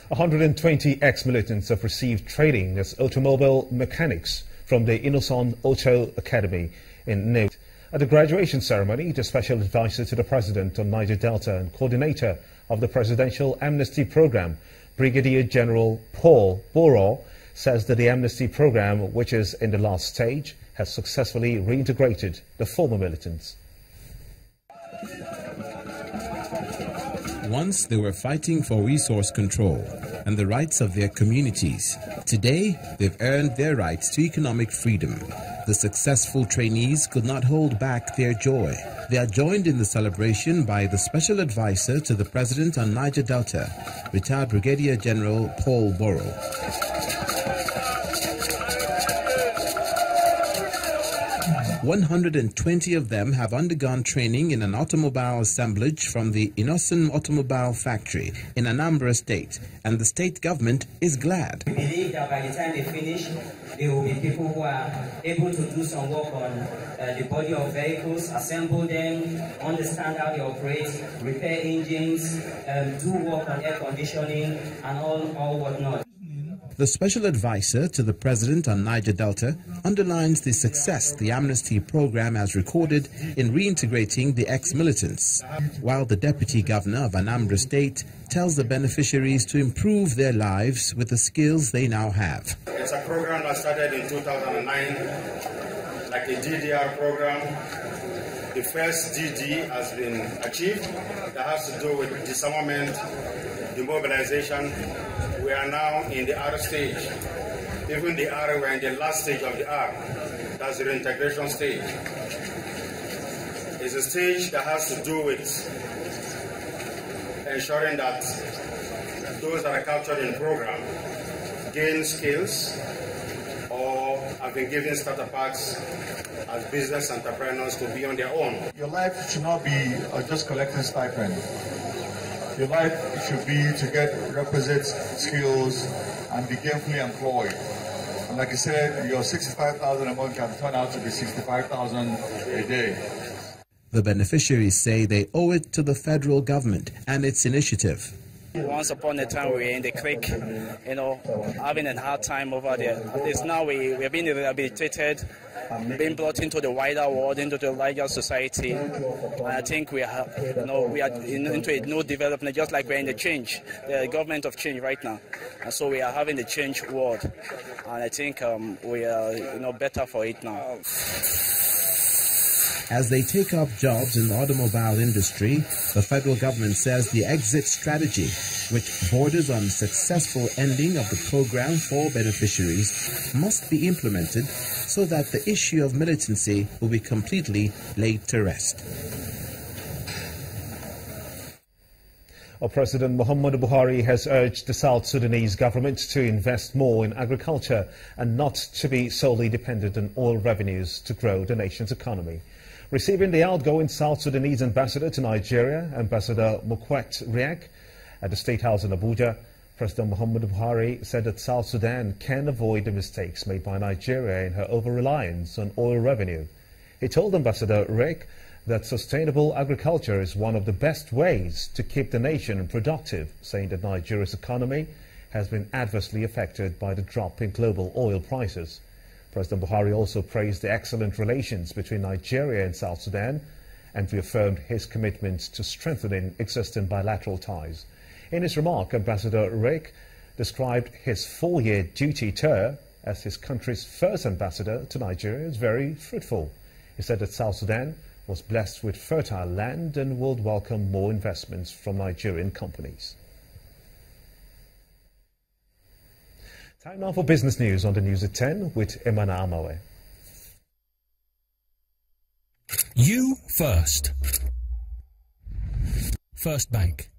120 ex-militants have received training as automobile mechanics from the Innocent Auto Academy in Niger. At the graduation ceremony, the special advisor to the president on Niger Delta and coordinator of the Presidential Amnesty Program, Brigadier General Paul Boro, says that the amnesty program, which is in the last stage, has successfully reintegrated the former militants. Once they were fighting for resource control and the rights of their communities. Today, they've earned their rights to economic freedom. The successful trainees could not hold back their joy. They are joined in the celebration by the Special Advisor to the President on Niger Delta, retired Brigadier General Paul Boro. 120 of them have undergone training in an automobile assemblage from the Innocent Automobile Factory in Anambra State, and the state government is glad. We believe that by the time they finish, there will be people who are able to do some work on the body of vehicles, assemble them, understand how they operate, repair engines, do work on air conditioning and all whatnot. The Special Advisor to the President on Niger Delta underlines the success the amnesty program has recorded in reintegrating the ex-militants, while the Deputy Governor of Anambra State tells the beneficiaries to improve their lives with the skills they now have. It's a program that started in 2009, like a DDR program. The first DD has been achieved. That has to do with disarmament, demobilization. We are now in the R stage. Even the R, we're in the last stage of the R. That's the reintegration stage. It's a stage that has to do with ensuring that those that are captured in the program gain skills or have been given starter packs as business entrepreneurs to be on their own. Your life should not be just collecting stipend. Your life should be to get requisite skills and be gainfully employed. And like I said, your 65,000 a month can turn out to be 65,000 a day. The beneficiaries say they owe it to the federal government and its initiative. Once upon a time, we were in the creek, having a hard time over there. At least now we're being rehabilitated, being brought into the wider world, into the larger society. And I think we are into a new development, just like we're in the change, the government of change right now. And so we are having the change world. And I think we are better for it now. As they take up jobs in the automobile industry, the federal government says the exit strategy, which borders on successful ending of the program for beneficiaries, must be implemented so that the issue of militancy will be completely laid to rest. President Muhammadu Buhari has urged the South Sudanese government to invest more in agriculture and not to be solely dependent on oil revenues to grow the nation's economy. Receiving the outgoing South Sudanese ambassador to Nigeria, Ambassador Pt.3, at the State House in Abuja, President Muhammadu Buhari said that South Sudan can avoid the mistakes made by Nigeria in her over-reliance on oil revenue. He told Ambassador Rick that sustainable agriculture is one of the best ways to keep the nation productive, saying that Nigeria's economy has been adversely affected by the drop in global oil prices. President Buhari also praised the excellent relations between Nigeria and South Sudan and reaffirmed his commitment to strengthening existing bilateral ties. In his remark, Ambassador Rick described his 4-year duty tour as his country's first ambassador to Nigeria as very fruitful. He said that South Sudan was blessed with fertile land and would welcome more investments from Nigerian companies. Time now for business news on the News at 10 with Emana Amawe. You first. First Bank.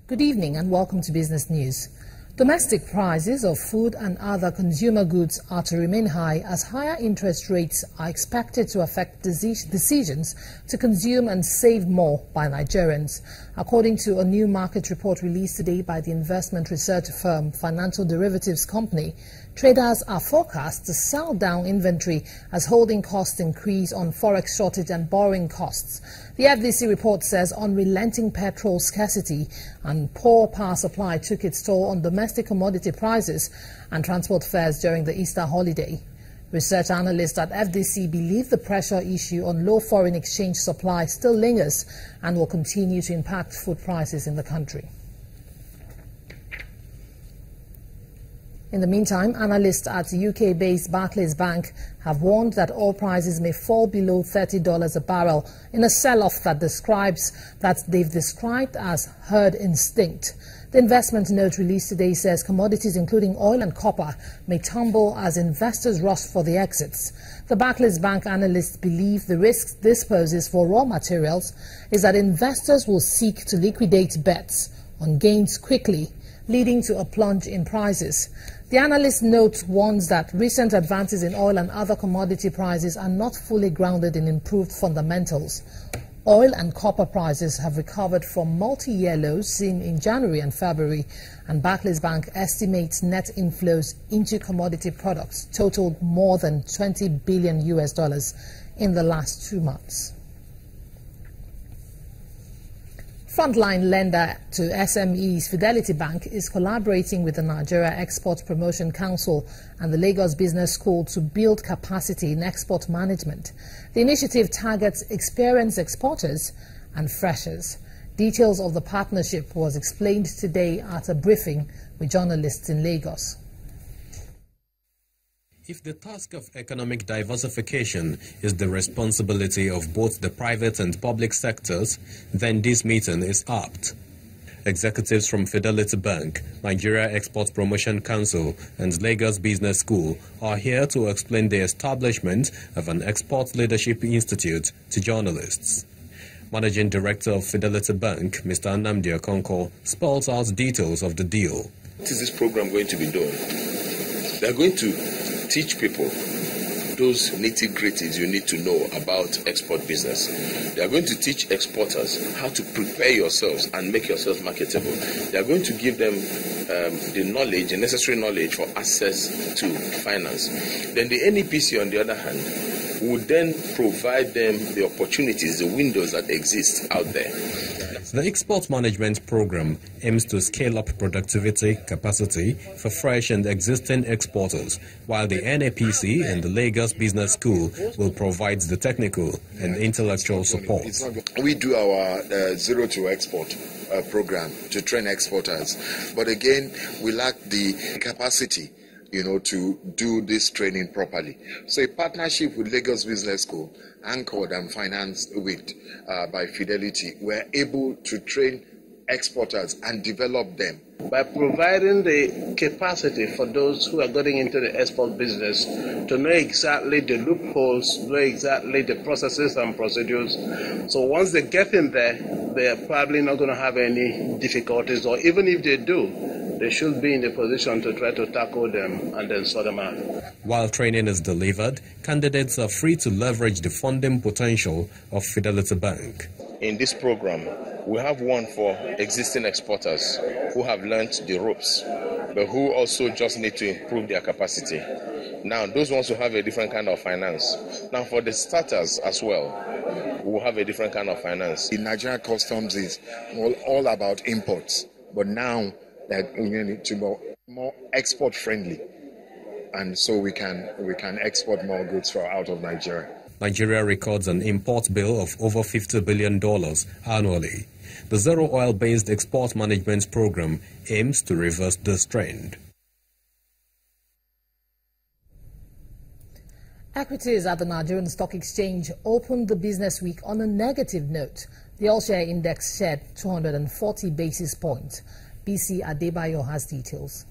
Good evening and welcome to Business News. Domestic prices of food and other consumer goods are to remain high as higher interest rates are expected to affect decisions to consume and save more by Nigerians. According to a new market report released today by the investment research firm Financial Derivatives Company, traders are forecast to sell down inventory as holding costs increase on forex shortage and borrowing costs. The FDC report says unrelenting petrol scarcity and poor power supply took its toll on domestic commodity prices and transport fares during the Easter holiday. Research analysts at FDC believe the pressure issue on low foreign exchange supply still lingers and will continue to impact food prices in the country. In the meantime, analysts at UK-based Barclays Bank have warned that oil prices may fall below $30 a barrel in a sell-off that they've described as herd instinct. The investment note released today says commodities including oil and copper may tumble as investors rush for the exits. The Barclays Bank analysts believe the risks this poses for raw materials is that investors will seek to liquidate bets on gains quickly, leading to a plunge in prices. The analyst note warns that recent advances in oil and other commodity prices are not fully grounded in improved fundamentals. Oil and copper prices have recovered from multi-year lows seen in January and February, and Barclays Bank estimates net inflows into commodity products totaled more than $20 billion in the last 2 months. Frontline lender to SMEs Fidelity Bank is collaborating with the Nigeria Export Promotion Council and the Lagos Business School to build capacity in export management. The initiative targets experienced exporters and freshers. Details of the partnership was explained today at a briefing with journalists in Lagos. If the task of economic diversification is the responsibility of both the private and public sectors, then this meeting is apt. Executives from Fidelity Bank, Nigeria Export Promotion Council, and Lagos Business School are here to explain the establishment of an Export Leadership Institute to journalists. Managing Director of Fidelity Bank, Mr. Nnamdi Okonkwo, spells out details of the deal. What is this program going to be doing? They are going to teach people those nitty-gritties you need to know about export business. They are going to teach exporters how to prepare yourselves and make yourselves marketable. They are going to give them the knowledge, the necessary knowledge for access to finance. Then the NEPC, on the other hand, would then provide them the opportunities, the windows that exist out there. The Export Management Program aims to scale up productivity capacity for fresh and existing exporters, while the NAPC and the Lagos Business School will provide the technical and intellectual support. We do our Zero to Export program to train exporters, but again, we lack the capacity to do this training properly. So a partnership with Lagos Business School, anchored and financed with by Fidelity, we're able to train exporters and develop them. By providing the capacity for those who are getting into the export business to know exactly the loopholes, know exactly the processes and procedures. So once they get in there, they are probably not going to have any difficulties, or even if they do, they should be in the position to try to tackle them and then sort them out. While training is delivered, candidates are free to leverage the funding potential of Fidelity Bank. In this program, we have one for existing exporters who have learned the ropes, but who also just need to improve their capacity. Now, those ones will have a different kind of finance. Now, for the starters as well, we will have a different kind of finance. The Nigerian customs is all about imports, but now that we need to be more export friendly, and so we can export more goods out of Nigeria. Nigeria records an import bill of over $50 billion annually. The Zero Oil-based export management program aims to reverse this trend. Equities at the Nigerian Stock Exchange opened the business week on a negative note. The all-share index shed 240 basis points. BC Adebayo has details.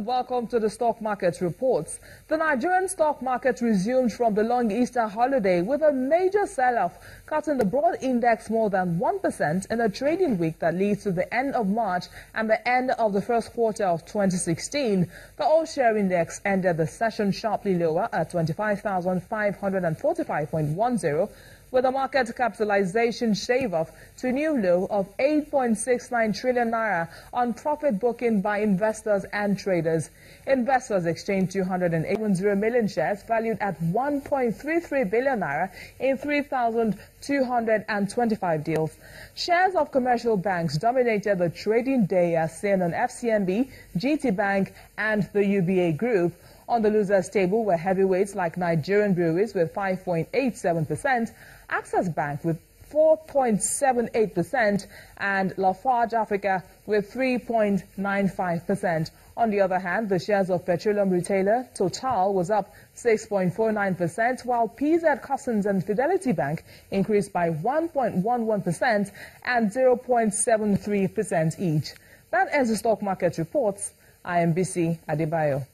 and welcome to the stock market reports. The Nigerian stock market resumed from the long Easter holiday with a major sell-off, cutting the broad index more than 1% in a trading week that leads to the end of March and the end of the first quarter of 2016. The all-share index ended the session sharply lower at 25,545.10, with a market capitalization shave-off to a new low of 8.69 trillion naira on profit booking by investors and traders. Investors exchanged 280 million shares valued at 1.33 billion naira in 3,225 deals. Shares of commercial banks dominated the trading day as seen on FCMB, GT Bank and the UBA Group. On the losers table were heavyweights like Nigerian Breweries with 5.87%, Access Bank with 4.78% and Lafarge Africa with 3.95%. On the other hand, the shares of petroleum retailer Total was up 6.49%, while PZ Cussons and Fidelity Bank increased by 1.11% and 0.73% each. That ends the stock market reports. I am BC Adebayo.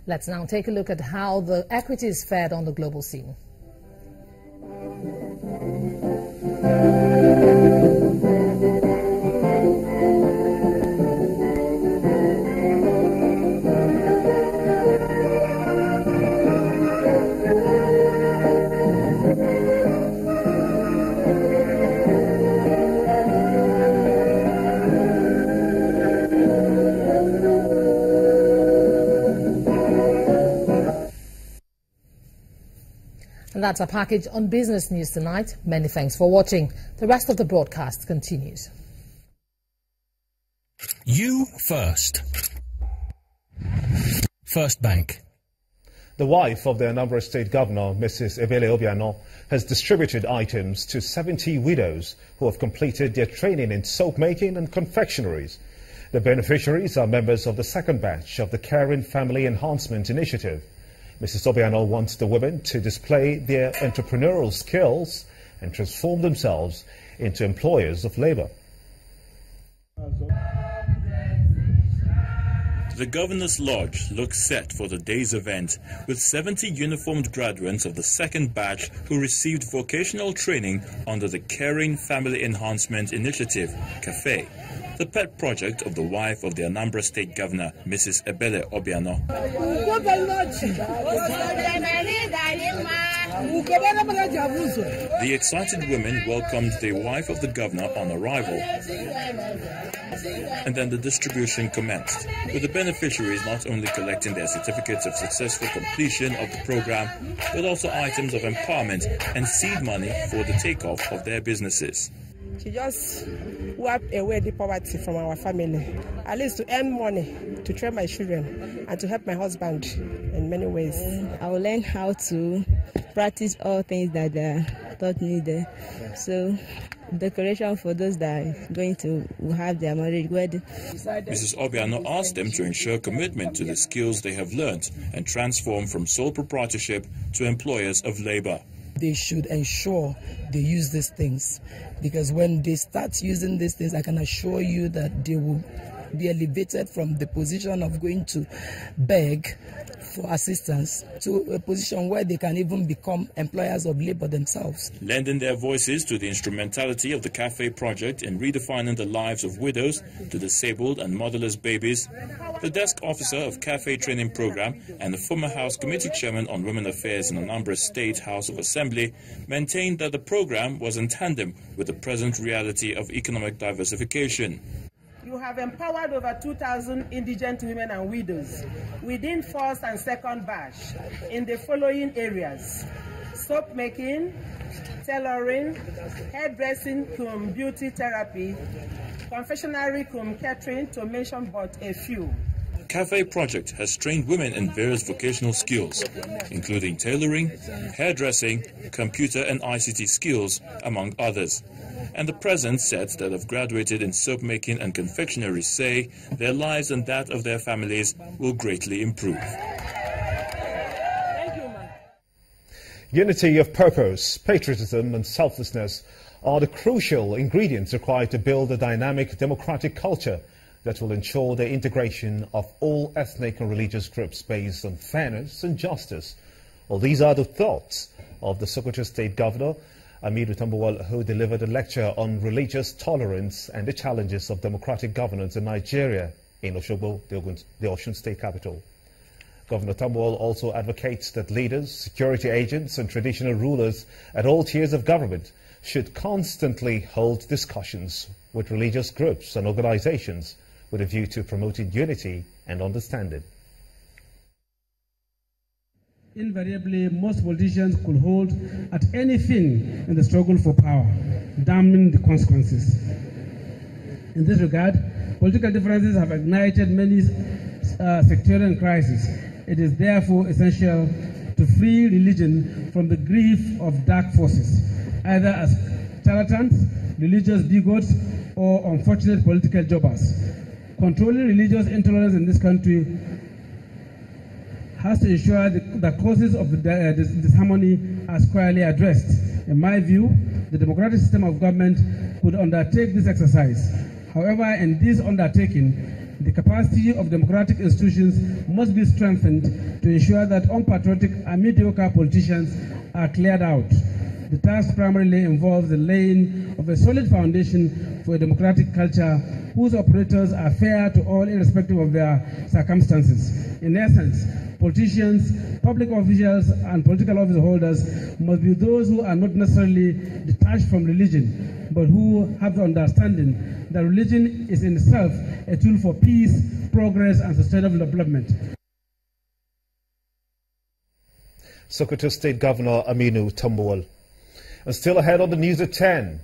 Let's now take a look at how the equities fared on the global scene. And that's a package on business news tonight. Many thanks for watching. The rest of the broadcast continues. You first. First Bank. The wife of the Anambra State Governor, Mrs. Ebele Obiano, has distributed items to 70 widows who have completed their training in soap making and confectionaries. The beneficiaries are members of the second batch of the Caring Family Enhancement Initiative. Mrs. Obiano wants the women to display their entrepreneurial skills and transform themselves into employers of labor. The Governor's Lodge looks set for the day's event, with 70 uniformed graduates of the second batch who received vocational training under the Caring Family Enhancement Initiative, CAFE, the pet project of the wife of the Anambra State Governor, Mrs. Ebele Obiano. The excited women welcomed the wife of the governor on arrival, and then the distribution commenced, with the beneficiaries not only collecting their certificates of successful completion of the program, but also items of empowerment and seed money for the takeoff of their businesses. She just wiped away the poverty from our family, at least to earn money, to train my children, and to help my husband in many ways. I will learn how to practice all things that they taught me there. So, decoration for those that are going to have their marriage wedding. Mrs. Obiano asked them to ensure commitment to the skills they have learned and transform from sole proprietorship to employers of labor. They should ensure they use these things, because when they start using these things, I can assure you that they will be elevated from the position of going to beg for assistance to a position where they can even become employers of labor themselves. Lending their voices to the instrumentality of the CAFE project in redefining the lives of widows, the disabled and motherless babies, the desk officer of CAFE training program and the former House Committee Chairman on Women Affairs in Anambra State House of Assembly maintained that the program was in tandem with the present reality of economic diversification. You have empowered over 2,000 indigent women and widows within first and second batch in the following areas: soap making, tailoring, hairdressing, beauty therapy, confectionery, catering, to mention but a few. CAFE project has trained women in various vocational skills, including tailoring, hairdressing, computer and ICT skills, among others. And the present sets that have graduated in soap making and confectionery say their lives and that of their families will greatly improve. Unity of purpose, patriotism and selflessness are the crucial ingredients required to build a dynamic democratic culture that will ensure the integration of all ethnic and religious groups based on fairness and justice. Well, these are the thoughts of the Sokoto State Governor, Aminu Tambuwal, who delivered a lecture on religious tolerance and the challenges of democratic governance in Nigeria in Osogbo, the Osun State capital. Governor Tambuwal also advocates that leaders, security agents and traditional rulers at all tiers of government should constantly hold discussions with religious groups and organizations with a view to promoting unity and understanding. Invariably, most politicians could hold at anything in the struggle for power, damning the consequences. In this regard, political differences have ignited many sectarian crises. It is therefore essential to free religion from the grief of dark forces, either as charlatans, religious bigots, or unfortunate political jobbers. Controlling religious intolerance in this country has to ensure the causes of disharmony are squarely addressed. In my view, the democratic system of government could undertake this exercise. However, in this undertaking, the capacity of democratic institutions must be strengthened to ensure that unpatriotic and mediocre politicians are cleared out. The task primarily involves the laying of a solid foundation for a democratic culture whose operators are fair to all irrespective of their circumstances. In essence, politicians, public officials, and political office holders must be those who are not necessarily detached from religion, but who have the understanding that religion is in itself a tool for peace, progress, and sustainable development. Sokoto State Governor Aminu Tambuwal. And still ahead on the news at 10,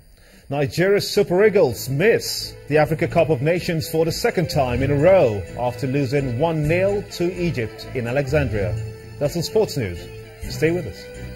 Nigeria's Super Eagles miss the Africa Cup of Nations for the second time in a row after losing 1-0 to Egypt in Alexandria. That's on Sports News. Stay with us.